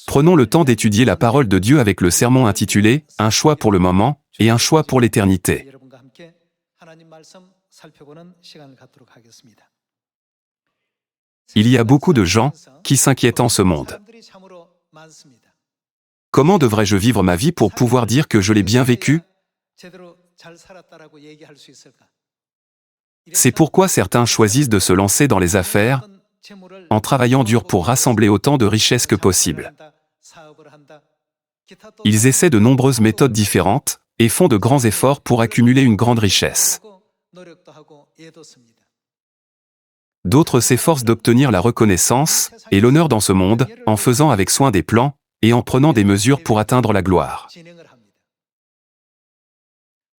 Prenons le temps d'étudier la parole de Dieu avec le sermon intitulé « Un choix pour le moment et un choix pour l'éternité ». Il y a beaucoup de gens qui s'inquiètent en ce monde. Comment devrais-je vivre ma vie pour pouvoir dire que je l'ai bien vécue? C'est pourquoi certains choisissent de se lancer dans les affaires en travaillant dur pour rassembler autant de richesses que possible. Ils essaient de nombreuses méthodes différentes et font de grands efforts pour accumuler une grande richesse. D'autres s'efforcent d'obtenir la reconnaissance et l'honneur dans ce monde en faisant avec soin des plans et en prenant des mesures pour atteindre la gloire.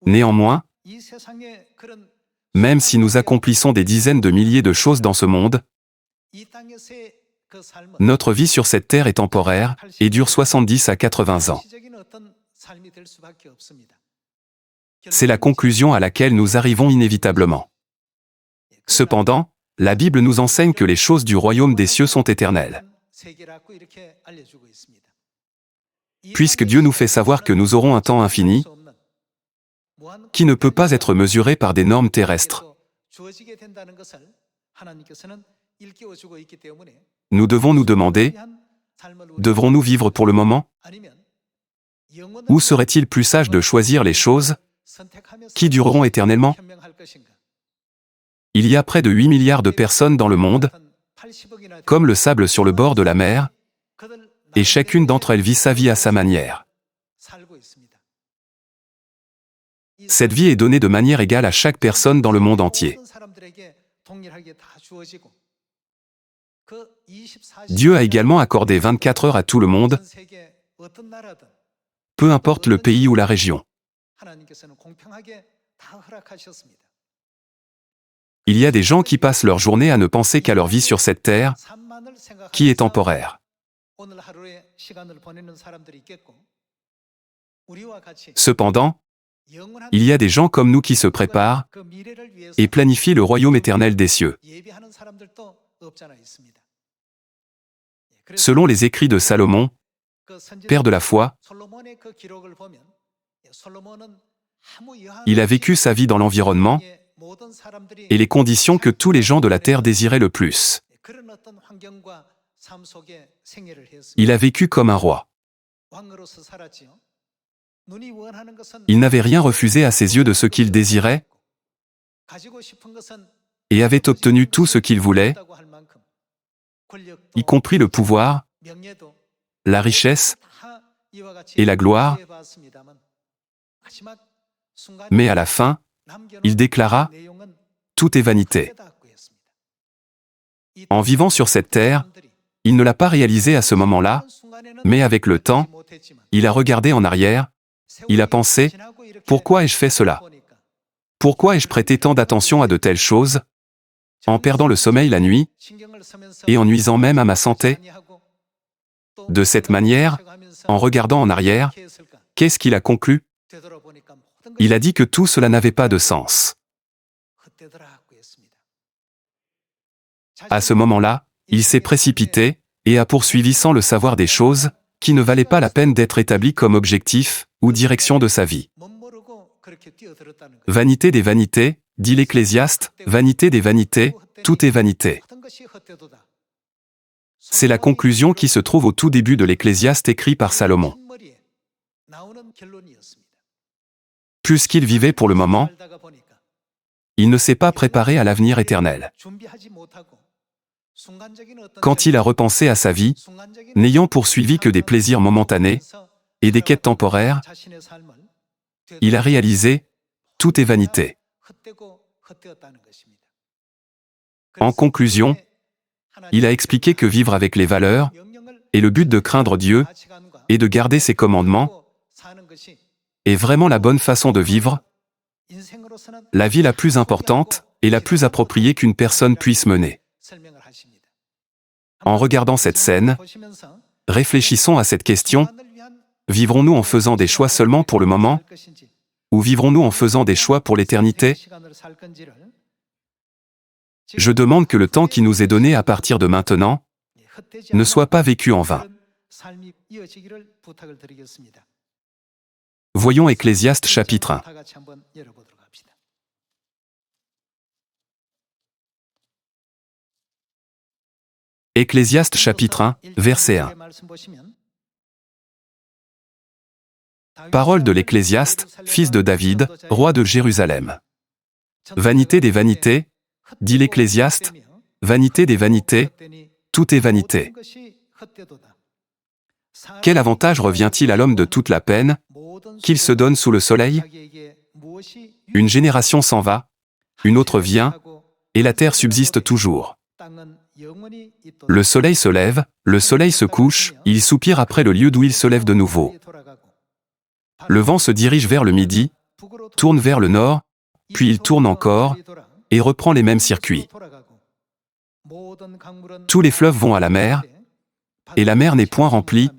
Néanmoins, même si nous accomplissons des dizaines de milliers de choses dans ce monde, notre vie sur cette terre est temporaire et dure 70 à 80 ans. C'est la conclusion à laquelle nous arrivons inévitablement. Cependant, la Bible nous enseigne que les choses du royaume des cieux sont éternelles. Puisque Dieu nous fait savoir que nous aurons un temps infini, qui ne peut pas être mesuré par des normes terrestres, nous devons nous demander, devrons-nous vivre pour le moment? Ou serait-il plus sage de choisir les choses qui dureront éternellement? Il y a près de 8 milliards de personnes dans le monde, comme le sable sur le bord de la mer, et chacune d'entre elles vit sa vie à sa manière. Cette vie est donnée de manière égale à chaque personne dans le monde entier. Dieu a également accordé 24 heures à tout le monde, peu importe le pays ou la région. Il y a des gens qui passent leur journée à ne penser qu'à leur vie sur cette terre, qui est temporaire. Cependant, il y a des gens comme nous qui se préparent et planifient le royaume éternel des cieux. Selon les écrits de Salomon, père de la foi, il a vécu sa vie dans l'environnement et les conditions que tous les gens de la terre désiraient le plus. Il a vécu comme un roi. Il n'avait rien refusé à ses yeux de ce qu'il désirait et avait obtenu tout ce qu'il voulait, y compris le pouvoir, la richesse et la gloire. Mais à la fin, il déclara « Tout est vanité ». En vivant sur cette terre, il ne l'a pas réalisé à ce moment-là, mais avec le temps, il a regardé en arrière, il a pensé « Pourquoi ai-je fait cela? Pourquoi ai-je prêté tant d'attention à de telles choses, en perdant le sommeil la nuit, et en nuisant même à ma santé ?» De cette manière, en regardant en arrière, qu'est-ce qu'il a conclu? Il a dit que tout cela n'avait pas de sens. À ce moment-là, il s'est précipité et a poursuivi sans le savoir des choses qui ne valaient pas la peine d'être établies comme objectif ou direction de sa vie. Vanité des vanités, dit l'Ecclésiaste, vanité des vanités, tout est vanité. C'est la conclusion qui se trouve au tout début de l'Ecclésiaste écrit par Salomon. Puisqu'il vivait pour le moment, il ne s'est pas préparé à l'avenir éternel. Quand il a repensé à sa vie, n'ayant poursuivi que des plaisirs momentanés et des quêtes temporaires, il a réalisé « tout est vanité ». En conclusion, il a expliqué que vivre avec les valeurs et le but de craindre Dieu et de garder ses commandements est vraiment la bonne façon de vivre, la vie la plus importante et la plus appropriée qu'une personne puisse mener. En regardant cette scène, réfléchissons à cette question, vivrons-nous en faisant des choix seulement pour le moment, ou vivrons-nous en faisant des choix pour l'éternité? Je demande que le temps qui nous est donné à partir de maintenant ne soit pas vécu en vain. Voyons Ecclésiaste chapitre 1. Ecclésiaste chapitre 1, verset 1. Parole de l'Ecclésiaste, fils de David, roi de Jérusalem. Vanité des vanités, dit l'Ecclésiaste, vanité des vanités, tout est vanité. Quel avantage revient-il à l'homme de toute la peine qu'il se donne sous le soleil? Une génération s'en va, une autre vient, et la terre subsiste toujours. Le soleil se lève, le soleil se couche, il soupire après le lieu d'où il se lève de nouveau. Le vent se dirige vers le midi, tourne vers le nord, puis il tourne encore, et reprend les mêmes circuits. Tous les fleuves vont à la mer, et la mer n'est point remplie,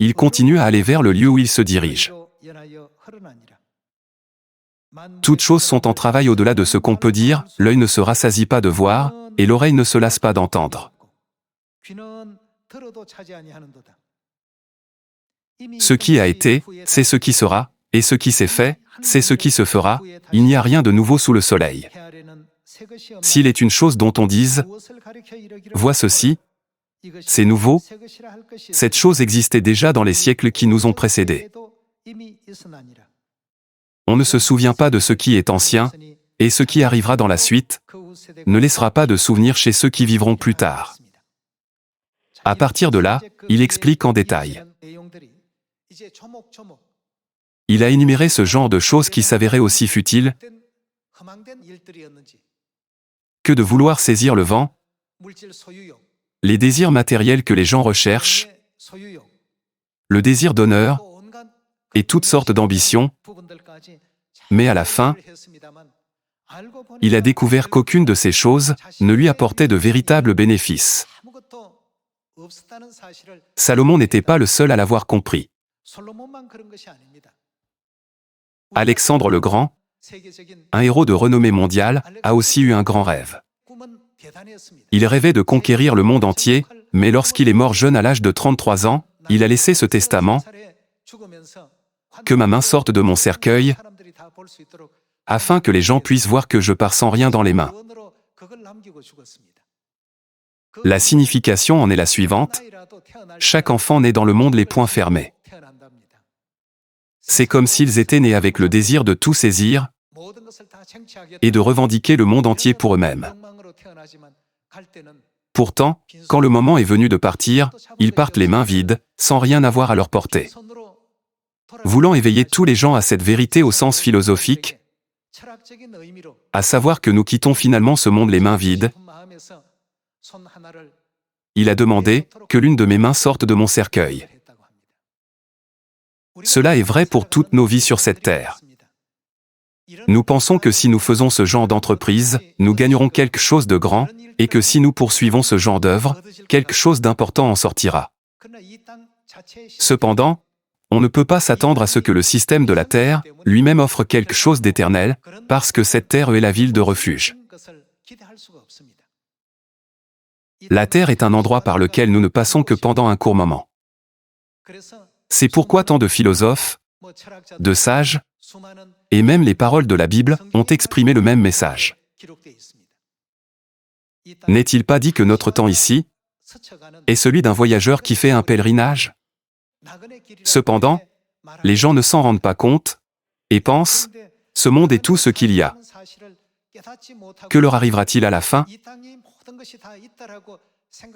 il continue à aller vers le lieu où il se dirige. Toutes choses sont en travail au-delà de ce qu'on peut dire, l'œil ne se rassasie pas de voir, et l'oreille ne se lasse pas d'entendre. Ce qui a été, c'est ce qui sera, et ce qui s'est fait, c'est ce qui se fera, il n'y a rien de nouveau sous le soleil. S'il est une chose dont on dise, vois ceci, c'est nouveau, cette chose existait déjà dans les siècles qui nous ont précédés. On ne se souvient pas de ce qui est ancien, et ce qui arrivera dans la suite ne laissera pas de souvenir chez ceux qui vivront plus tard. À partir de là, il explique en détail. Il a énuméré ce genre de choses qui s'avéraient aussi futiles que de vouloir saisir le vent, les désirs matériels que les gens recherchent, le désir d'honneur et toutes sortes d'ambitions, mais à la fin, il a découvert qu'aucune de ces choses ne lui apportait de véritables bénéfices. Salomon n'était pas le seul à l'avoir compris. Alexandre le Grand, un héros de renommée mondiale, a aussi eu un grand rêve. Il rêvait de conquérir le monde entier, mais lorsqu'il est mort jeune à l'âge de 33 ans, il a laissé ce testament: que ma main sorte de mon cercueil, afin que les gens puissent voir que je pars sans rien dans les mains. La signification en est la suivante: chaque enfant naît dans le monde les poings fermés. C'est comme s'ils étaient nés avec le désir de tout saisir et de revendiquer le monde entier pour eux-mêmes. Pourtant, quand le moment est venu de partir, ils partent les mains vides, sans rien avoir à leur portée. Voulant éveiller tous les gens à cette vérité au sens philosophique, à savoir que nous quittons finalement ce monde les mains vides, il a demandé que l'une de mes mains sorte de mon cercueil. Cela est vrai pour toutes nos vies sur cette terre. Nous pensons que si nous faisons ce genre d'entreprise, nous gagnerons quelque chose de grand, et que si nous poursuivons ce genre d'œuvre, quelque chose d'important en sortira. Cependant, on ne peut pas s'attendre à ce que le système de la terre lui-même offre quelque chose d'éternel, parce que cette terre est la ville de refuge. La terre est un endroit par lequel nous ne passons que pendant un court moment. C'est pourquoi tant de philosophes, de sages, et même les paroles de la Bible ont exprimé le même message. N'est-il pas dit que notre temps ici est celui d'un voyageur qui fait un pèlerinage? Cependant, les gens ne s'en rendent pas compte et pensent: ce monde est tout ce qu'il y a. Que leur arrivera-t-il à la fin?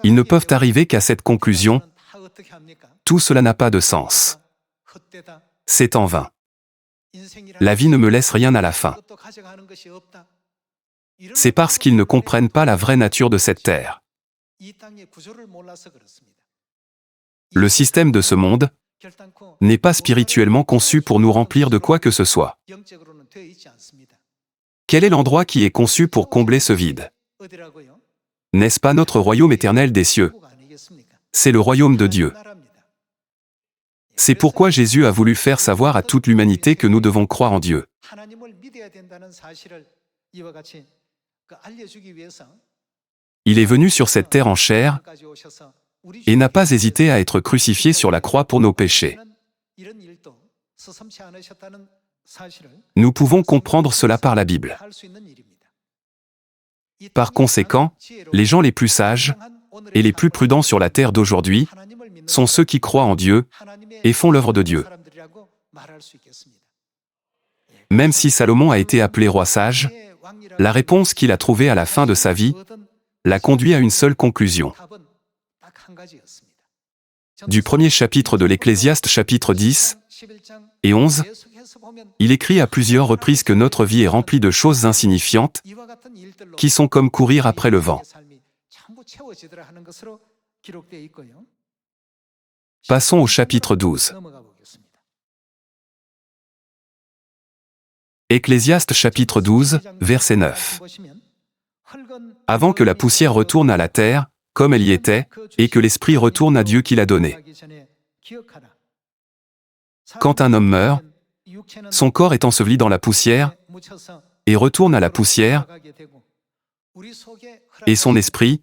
Ils ne peuvent arriver qu'à cette conclusion: tout cela n'a pas de sens. C'est en vain. La vie ne me laisse rien à la fin. C'est parce qu'ils ne comprennent pas la vraie nature de cette terre. Le système de ce monde n'est pas spirituellement conçu pour nous remplir de quoi que ce soit. Quel est l'endroit qui est conçu pour combler ce vide? N'est-ce pas notre royaume éternel des cieux? C'est le royaume de Dieu. C'est pourquoi Jésus a voulu faire savoir à toute l'humanité que nous devons croire en Dieu. Il est venu sur cette terre en chair, et n'a pas hésité à être crucifié sur la croix pour nos péchés. Nous pouvons comprendre cela par la Bible. Par conséquent, les gens les plus sages et les plus prudents sur la terre d'aujourd'hui sont ceux qui croient en Dieu et font l'œuvre de Dieu. Même si Salomon a été appelé roi sage, la réponse qu'il a trouvée à la fin de sa vie l'a conduit à une seule conclusion. Du premier chapitre de l'Ecclésiaste, chapitre 10 et 11, il écrit à plusieurs reprises que notre vie est remplie de choses insignifiantes qui sont comme courir après le vent. Passons au chapitre 12. Ecclésiaste chapitre 12, verset 9. Avant que la poussière retourne à la terre, comme elle y était, et que l'esprit retourne à Dieu qui l'a donné. Quand un homme meurt, son corps est enseveli dans la poussière et retourne à la poussière, et son esprit,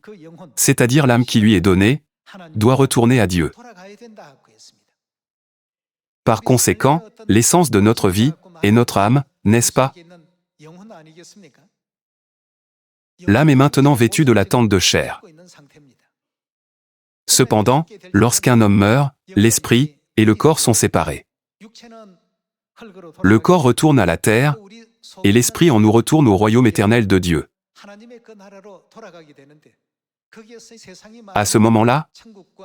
c'est-à-dire l'âme qui lui est donnée, doit retourner à Dieu. Par conséquent, l'essence de notre vie est notre âme, n'est-ce pas? L'âme est maintenant vêtue de la tente de chair. Cependant, lorsqu'un homme meurt, l'esprit et le corps sont séparés. Le corps retourne à la terre, et l'esprit en nous retourne au royaume éternel de Dieu. À ce moment-là,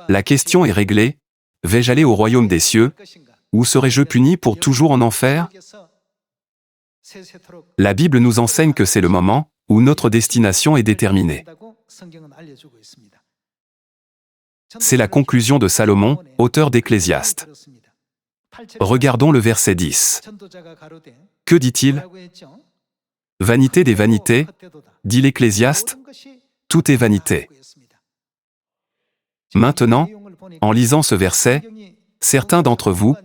la question est réglée, vais-je aller au royaume des cieux, ou serai-je puni pour toujours en enfer? La Bible nous enseigne que c'est le moment où notre destination est déterminée. C'est la conclusion de Salomon, auteur d'Ecclésiaste. Regardons le verset 10. Que dit-il? Vanité des vanités, dit l'Ecclésiaste, tout est vanité. Maintenant, en lisant ce verset, certains d'entre vous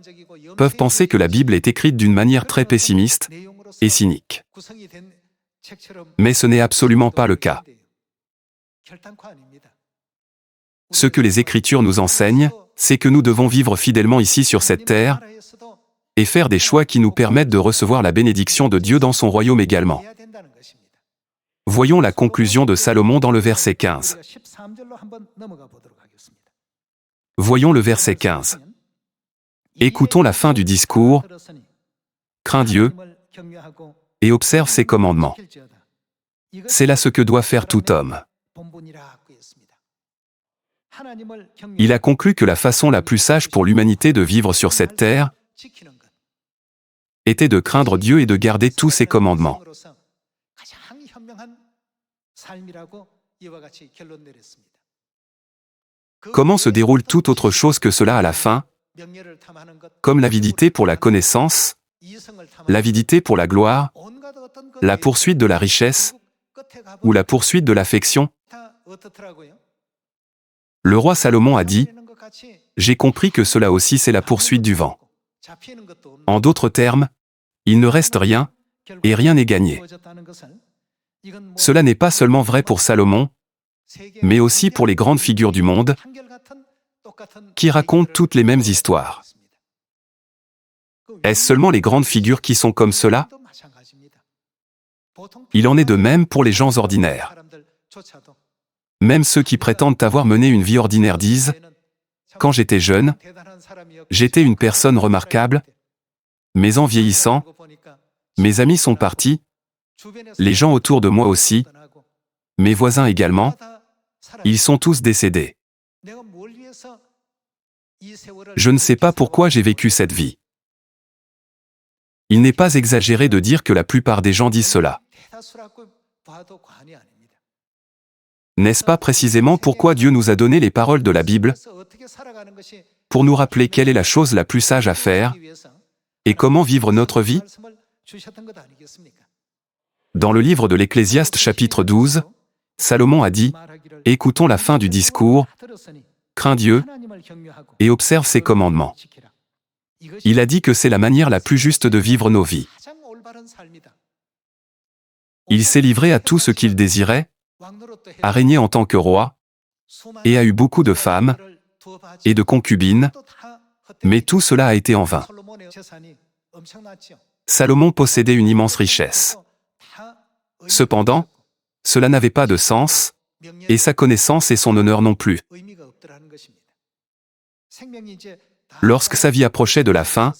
peuvent penser que la Bible est écrite d'une manière très pessimiste et cynique. Mais ce n'est absolument pas le cas. Ce que les Écritures nous enseignent, c'est que nous devons vivre fidèlement ici sur cette terre et faire des choix qui nous permettent de recevoir la bénédiction de Dieu dans son royaume également. Voyons la conclusion de Salomon dans le verset 15. Voyons le verset 15. Écoutons la fin du discours. Crains Dieu et observe ses commandements. C'est là ce que doit faire tout homme. Il a conclu que la façon la plus sage pour l'humanité de vivre sur cette terre était de craindre Dieu et de garder tous ses commandements. Comment se déroule toute autre chose que cela à la fin, comme l'avidité pour la connaissance, l'avidité pour la gloire, la poursuite de la richesse ou la poursuite de l'affection? Le roi Salomon a dit, « J'ai compris que cela aussi c'est la poursuite du vent. » En d'autres termes, il ne reste rien, et rien n'est gagné. Cela n'est pas seulement vrai pour Salomon, mais aussi pour les grandes figures du monde, qui racontent toutes les mêmes histoires. Est-ce seulement les grandes figures qui sont comme cela? Il en est de même pour les gens ordinaires. Même ceux qui prétendent avoir mené une vie ordinaire disent, « Quand j'étais jeune, j'étais une personne remarquable, mais en vieillissant, mes amis sont partis, les gens autour de moi aussi, mes voisins également, ils sont tous décédés. Je ne sais pas pourquoi j'ai vécu cette vie. » Il n'est pas exagéré de dire que la plupart des gens disent cela. N'est-ce pas précisément pourquoi Dieu nous a donné les paroles de la Bible? Pour nous rappeler quelle est la chose la plus sage à faire et comment vivre notre vie? Dans le livre de l'Ecclésiaste chapitre 12, Salomon a dit, « Écoutons la fin du discours, crains Dieu et observe ses commandements. » Il a dit que c'est la manière la plus juste de vivre nos vies. Il s'est livré à tout ce qu'il désirait, à régner en tant que roi, et a eu beaucoup de femmes et de concubines, mais tout cela a été en vain. Salomon possédait une immense richesse. Cependant, cela n'avait pas de sens, et sa connaissance et son honneur non plus. Lorsque sa vie approchait de la fin,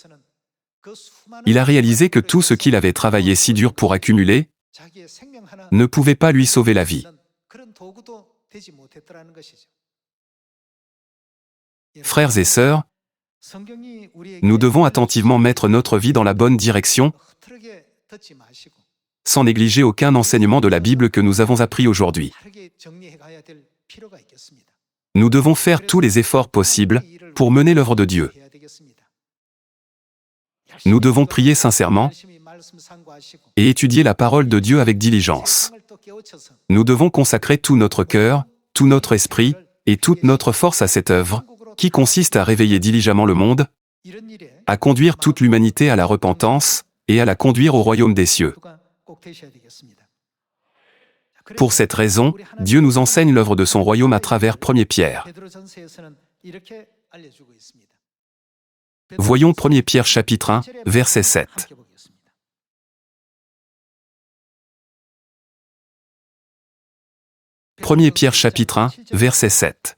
il a réalisé que tout ce qu'il avait travaillé si dur pour accumuler ne pouvait pas lui sauver la vie. Frères et sœurs, nous devons attentivement mettre notre vie dans la bonne direction, sans négliger aucun enseignement de la Bible que nous avons appris aujourd'hui. Nous devons faire tous les efforts possibles pour mener l'œuvre de Dieu. Nous devons prier sincèrement et étudier la parole de Dieu avec diligence. Nous devons consacrer tout notre cœur, tout notre esprit et toute notre force à cette œuvre, qui consiste à réveiller diligemment le monde, à conduire toute l'humanité à la repentance et à la conduire au royaume des cieux. Pour cette raison, Dieu nous enseigne l'œuvre de son royaume à travers 1 Pierre. Voyons 1 Pierre chapitre 1, verset 7. 1 Pierre chapitre 1, verset 7.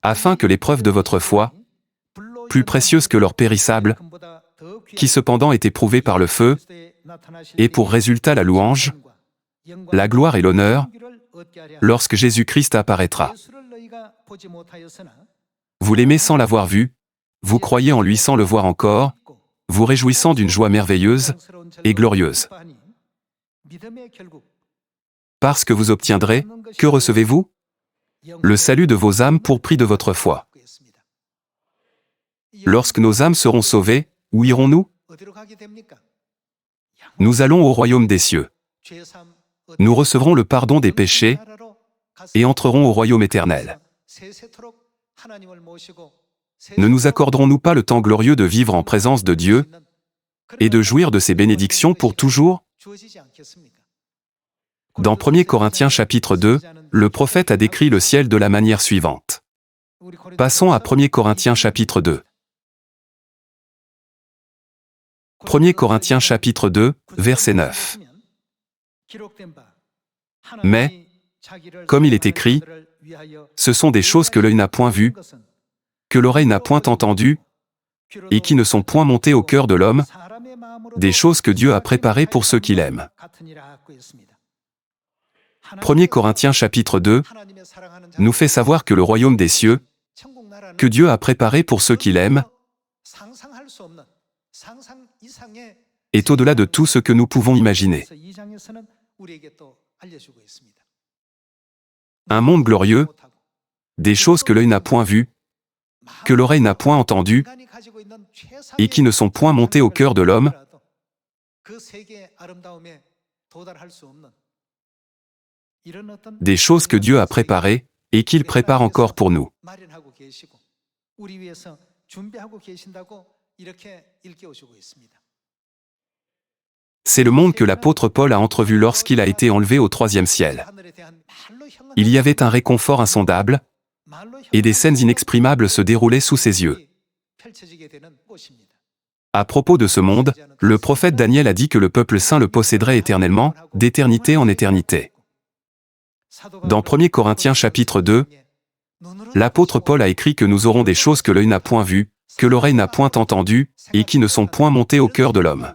Afin que l'épreuve de votre foi, plus précieuse que l'or périssable, qui cependant est éprouvé par le feu, ait pour résultat la louange, la gloire et l'honneur, lorsque Jésus-Christ apparaîtra. Vous l'aimez sans l'avoir vu, vous croyez en lui sans le voir encore, vous réjouissant d'une joie merveilleuse et glorieuse. Parce que vous obtiendrez, que recevez-vous? Le salut de vos âmes pour prix de votre foi. Lorsque nos âmes seront sauvées, où irons-nous? Nous allons au royaume des cieux. Nous recevrons le pardon des péchés et entrerons au royaume éternel. Ne nous accorderons-nous pas le temps glorieux de vivre en présence de Dieu et de jouir de ses bénédictions pour toujours? Dans 1 Corinthiens chapitre 2, le prophète a décrit le ciel de la manière suivante. Passons à 1 Corinthiens chapitre 2. 1 Corinthiens chapitre 2, verset 9. Mais, comme il est écrit, ce sont des choses que l'œil n'a point vues, que l'oreille n'a point entendues, et qui ne sont point montées au cœur de l'homme, des choses que Dieu a préparées pour ceux qui l'aiment. 1 Corinthiens chapitre 2 nous fait savoir que le royaume des cieux, que Dieu a préparé pour ceux qui l'aiment, est au-delà de tout ce que nous pouvons imaginer. Un monde glorieux, des choses que l'œil n'a point vues, que l'oreille n'a point entendues, et qui ne sont point montées au cœur de l'homme, des choses que Dieu a préparées et qu'il prépare encore pour nous. C'est le monde que l'apôtre Paul a entrevu lorsqu'il a été enlevé au 3e ciel. Il y avait un réconfort insondable, et des scènes inexprimables se déroulaient sous ses yeux. À propos de ce monde, le prophète Daniel a dit que le peuple saint le posséderait éternellement, d'éternité en éternité. Dans 1 Corinthiens chapitre 2, l'apôtre Paul a écrit que nous aurons des choses que l'œil n'a point vues, que l'oreille n'a point entendues, et qui ne sont point montées au cœur de l'homme.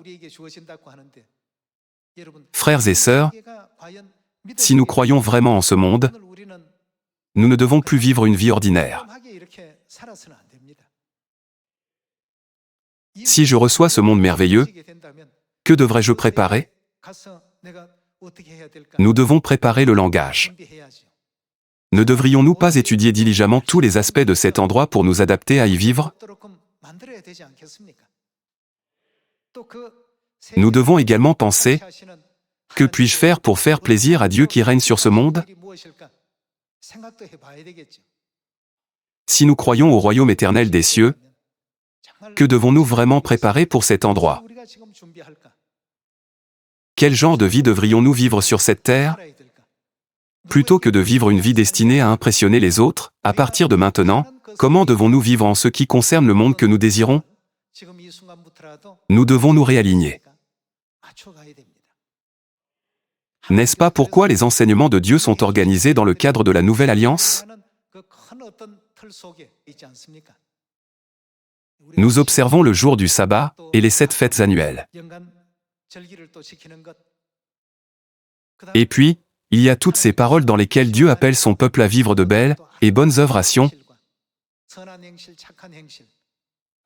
Frères et sœurs, si nous croyons vraiment en ce monde, nous ne devons plus vivre une vie ordinaire. Si je reçois ce monde merveilleux, que devrais-je préparer? Nous devons préparer le langage. Ne devrions-nous pas étudier diligemment tous les aspects de cet endroit pour nous adapter à y vivre? Nous devons également penser, que puis-je faire pour faire plaisir à Dieu qui règne sur ce monde? Si nous croyons au royaume éternel des cieux, que devons-nous vraiment préparer pour cet endroit? Quel genre de vie devrions-nous vivre sur cette terre? Plutôt que de vivre une vie destinée à impressionner les autres, à partir de maintenant, comment devons-nous vivre en ce qui concerne le monde que nous désirons? Nous devons nous réaligner. N'est-ce pas pourquoi les enseignements de Dieu sont organisés dans le cadre de la Nouvelle Alliance? Nous observons le jour du sabbat et les 7 fêtes annuelles. Et puis, il y a toutes ces paroles dans lesquelles Dieu appelle son peuple à vivre de belles et bonnes œuvres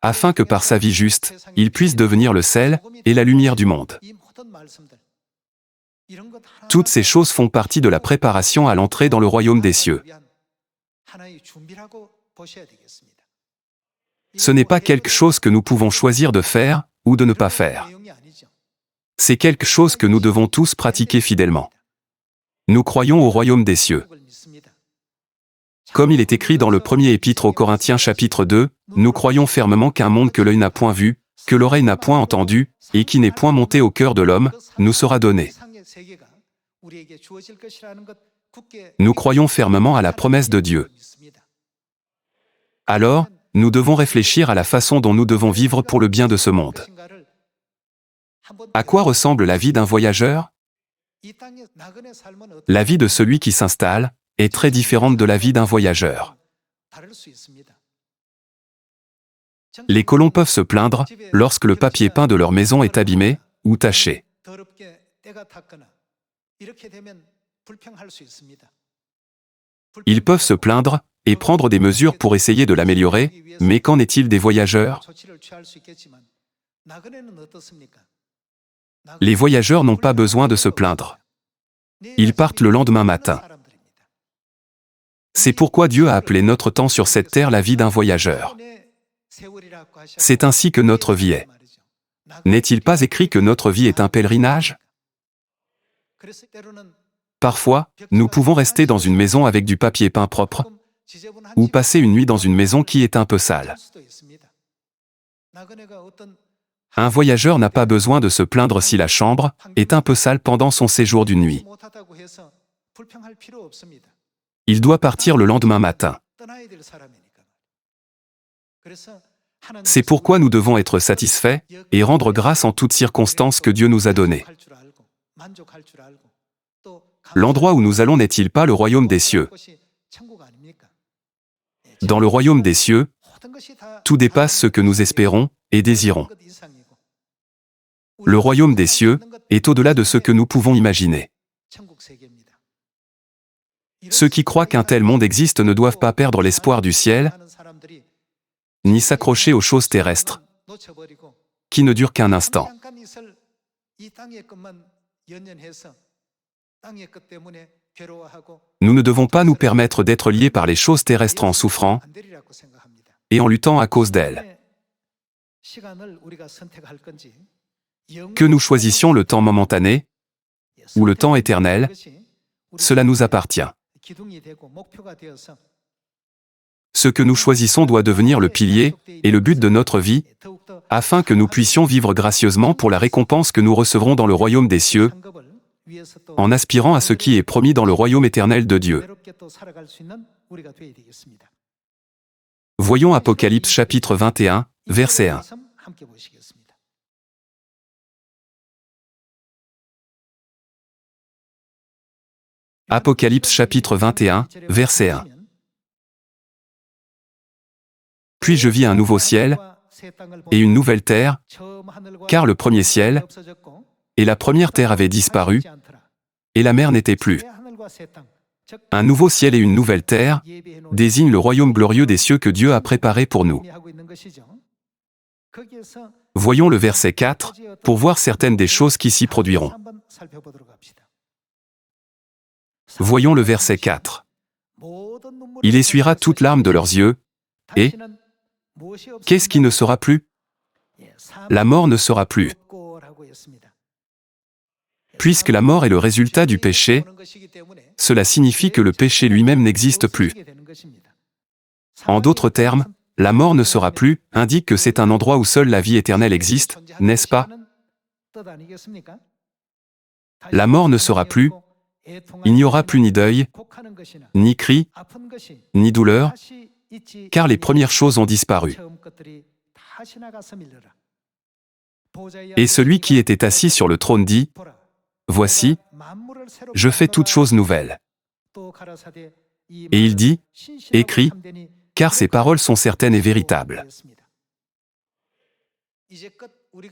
afin que par sa vie juste, il puisse devenir le sel et la lumière du monde. Toutes ces choses font partie de la préparation à l'entrée dans le royaume des cieux. Ce n'est pas quelque chose que nous pouvons choisir de faire ou de ne pas faire. C'est quelque chose que nous devons tous pratiquer fidèlement. Nous croyons au royaume des cieux. Comme il est écrit dans le premier épître aux Corinthiens chapitre 2, nous croyons fermement qu'un monde que l'œil n'a point vu, que l'oreille n'a point entendu, et qui n'est point monté au cœur de l'homme, nous sera donné. Nous croyons fermement à la promesse de Dieu. Alors, nous devons réfléchir à la façon dont nous devons vivre pour le bien de ce monde. À quoi ressemble la vie d'un voyageur? La vie de celui qui s'installe est très différente de la vie d'un voyageur. Les colons peuvent se plaindre lorsque le papier peint de leur maison est abîmé ou taché. Ils peuvent se plaindre et prendre des mesures pour essayer de l'améliorer, mais qu'en est-il des voyageurs? Les voyageurs n'ont pas besoin de se plaindre. Ils partent le lendemain matin. C'est pourquoi Dieu a appelé notre temps sur cette terre la vie d'un voyageur. C'est ainsi que notre vie est. N'est-il pas écrit que notre vie est un pèlerinage? Parfois, nous pouvons rester dans une maison avec du papier peint propre, ou passer une nuit dans une maison qui est un peu sale. Un voyageur n'a pas besoin de se plaindre si la chambre est un peu sale pendant son séjour d'une nuit. Il doit partir le lendemain matin. C'est pourquoi nous devons être satisfaits et rendre grâce en toutes circonstances que Dieu nous a données. L'endroit où nous allons n'est-il pas le royaume des cieux? Dans le royaume des cieux, tout dépasse ce que nous espérons et désirons. Le royaume des cieux est au-delà de ce que nous pouvons imaginer. Ceux qui croient qu'un tel monde existe ne doivent pas perdre l'espoir du ciel, ni s'accrocher aux choses terrestres, qui ne durent qu'un instant. Nous ne devons pas nous permettre d'être liés par les choses terrestres en souffrant et en luttant à cause d'elles. Que nous choisissions le temps momentané ou le temps éternel, cela nous appartient. Ce que nous choisissons doit devenir le pilier et le but de notre vie, afin que nous puissions vivre gracieusement pour la récompense que nous recevrons dans le royaume des cieux, en aspirant à ce qui est promis dans le royaume éternel de Dieu. Voyons Apocalypse chapitre 21, verset 1. Apocalypse chapitre 21, verset 1. Puis je vis un nouveau ciel et une nouvelle terre, car le premier ciel et la première terre avaient disparu, et la mer n'était plus. Un nouveau ciel et une nouvelle terre désignent le royaume glorieux des cieux que Dieu a préparé pour nous. Voyons le verset 4 pour voir certaines des choses qui s'y produiront. Voyons le verset 4. Il essuiera toute larme de leurs yeux, et qu'est-ce qui ne sera plus? La mort ne sera plus. Puisque la mort est le résultat du péché, cela signifie que le péché lui-même n'existe plus. En d'autres termes, la mort ne sera plus, indique que c'est un endroit où seule la vie éternelle existe, n'est-ce pas? La mort ne sera plus, il n'y aura plus ni deuil, ni cri, ni douleur, car les premières choses ont disparu. Et celui qui était assis sur le trône dit, « Voici, je fais toutes choses nouvelles. » Et il dit, « Écris, car ces paroles sont certaines et véritables. »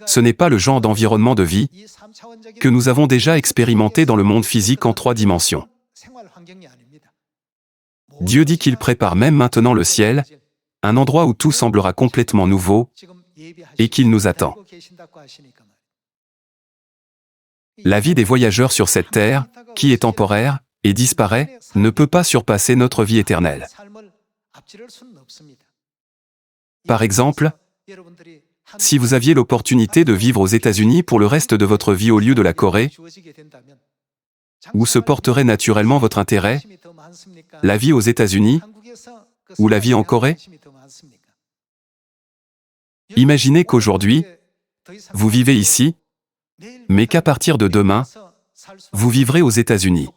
Ce n'est pas le genre d'environnement de vie que nous avons déjà expérimenté dans le monde physique en 3 dimensions. Dieu dit qu'il prépare même maintenant le ciel, un endroit où tout semblera complètement nouveau, et qu'il nous attend. La vie des voyageurs sur cette terre, qui est temporaire et disparaît, ne peut pas surpasser notre vie éternelle. Par exemple, si vous aviez l'opportunité de vivre aux États-Unis pour le reste de votre vie au lieu de la Corée, où se porterait naturellement votre intérêt, la vie aux États-Unis ou la vie en Corée? Imaginez qu'aujourd'hui, vous vivez ici, mais qu'à partir de demain, vous vivrez aux États-Unis.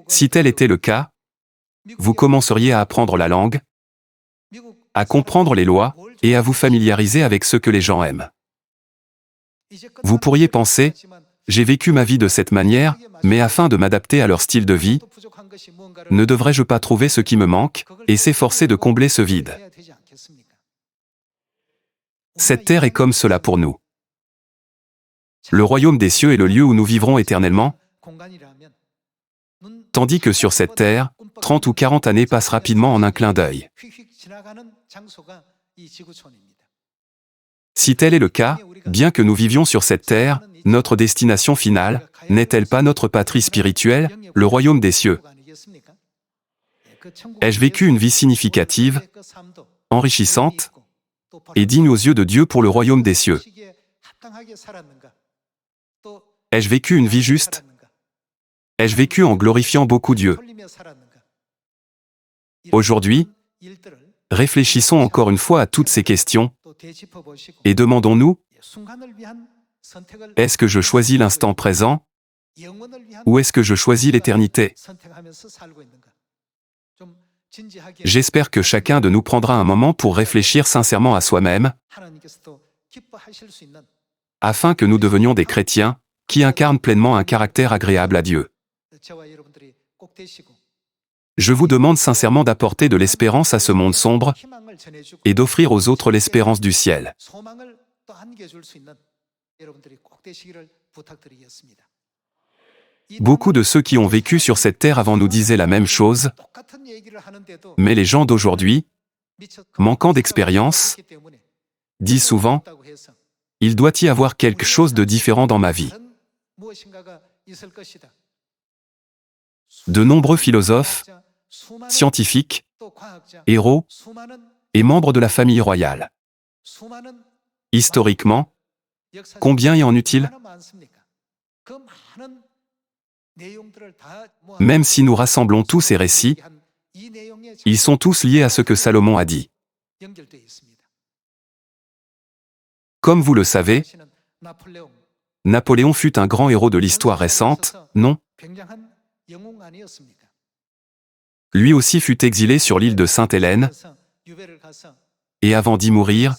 Si tel était le cas, vous commenceriez à apprendre la langue, à comprendre les lois et à vous familiariser avec ce que les gens aiment. Vous pourriez penser, j'ai vécu ma vie de cette manière, mais afin de m'adapter à leur style de vie, ne devrais-je pas trouver ce qui me manque et s'efforcer de combler ce vide? Cette terre est comme cela pour nous. Le royaume des cieux est le lieu où nous vivrons éternellement, tandis que sur cette terre, 30 ou 40 années passent rapidement en un clin d'œil. Si tel est le cas, bien que nous vivions sur cette terre, notre destination finale n'est-elle pas notre patrie spirituelle, le royaume des cieux? Ai-je vécu une vie significative, enrichissante et digne aux yeux de Dieu pour le royaume des cieux? Ai-je vécu une vie juste? Ai-je vécu en glorifiant beaucoup Dieu? Aujourd'hui, réfléchissons encore une fois à toutes ces questions et demandons-nous, est-ce que je choisis l'instant présent ou est-ce que je choisis l'éternité? J'espère que chacun de nous prendra un moment pour réfléchir sincèrement à soi-même, afin que nous devenions des chrétiens qui incarnent pleinement un caractère agréable à Dieu. Je vous demande sincèrement d'apporter de l'espérance à ce monde sombre et d'offrir aux autres l'espérance du ciel. Beaucoup de ceux qui ont vécu sur cette terre avant nous disaient la même chose, mais les gens d'aujourd'hui, manquant d'expérience, disent souvent, « Il doit y avoir quelque chose de différent dans ma vie. » De nombreux philosophes, scientifiques, héros et membres de la famille royale. Historiquement, combien y en eut-il? Même si nous rassemblons tous ces récits, ils sont tous liés à ce que Salomon a dit. Comme vous le savez, Napoléon fut un grand héros de l'histoire récente, non? Lui aussi fut exilé sur l'île de Sainte-Hélène, et avant d'y mourir,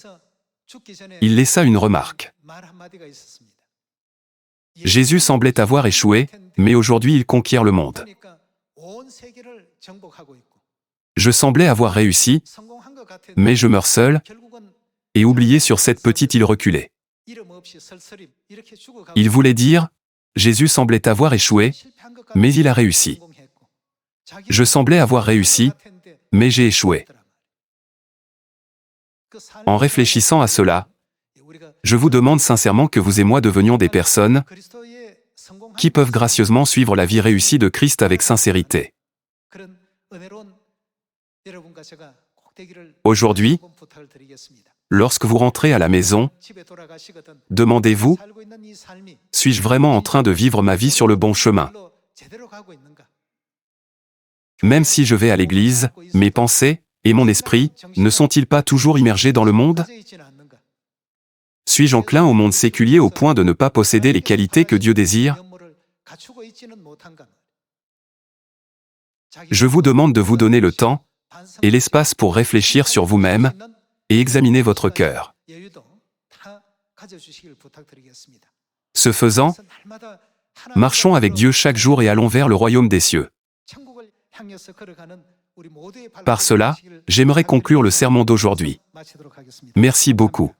il laissa une remarque. Jésus semblait avoir échoué, mais aujourd'hui il conquiert le monde. Je semblais avoir réussi, mais je meurs seul, et oublié sur cette petite île reculée. Il voulait dire, Jésus semblait avoir échoué, mais il a réussi. Je semblais avoir réussi, mais j'ai échoué. En réfléchissant à cela, je vous demande sincèrement que vous et moi devenions des personnes qui peuvent gracieusement suivre la vie réussie de Christ avec sincérité. Aujourd'hui, lorsque vous rentrez à la maison, demandez-vous, suis-je vraiment en train de vivre ma vie sur le bon chemin? Même si je vais à l'église, mes pensées et mon esprit ne sont-ils pas toujours immergés dans le monde? Suis-je enclin au monde séculier au point de ne pas posséder les qualités que Dieu désire, Je vous demande de vous donner le temps et l'espace pour réfléchir sur vous-même et examiner votre cœur. Ce faisant, marchons avec Dieu chaque jour et allons vers le royaume des cieux. Par cela, j'aimerais conclure le sermon d'aujourd'hui. Merci beaucoup.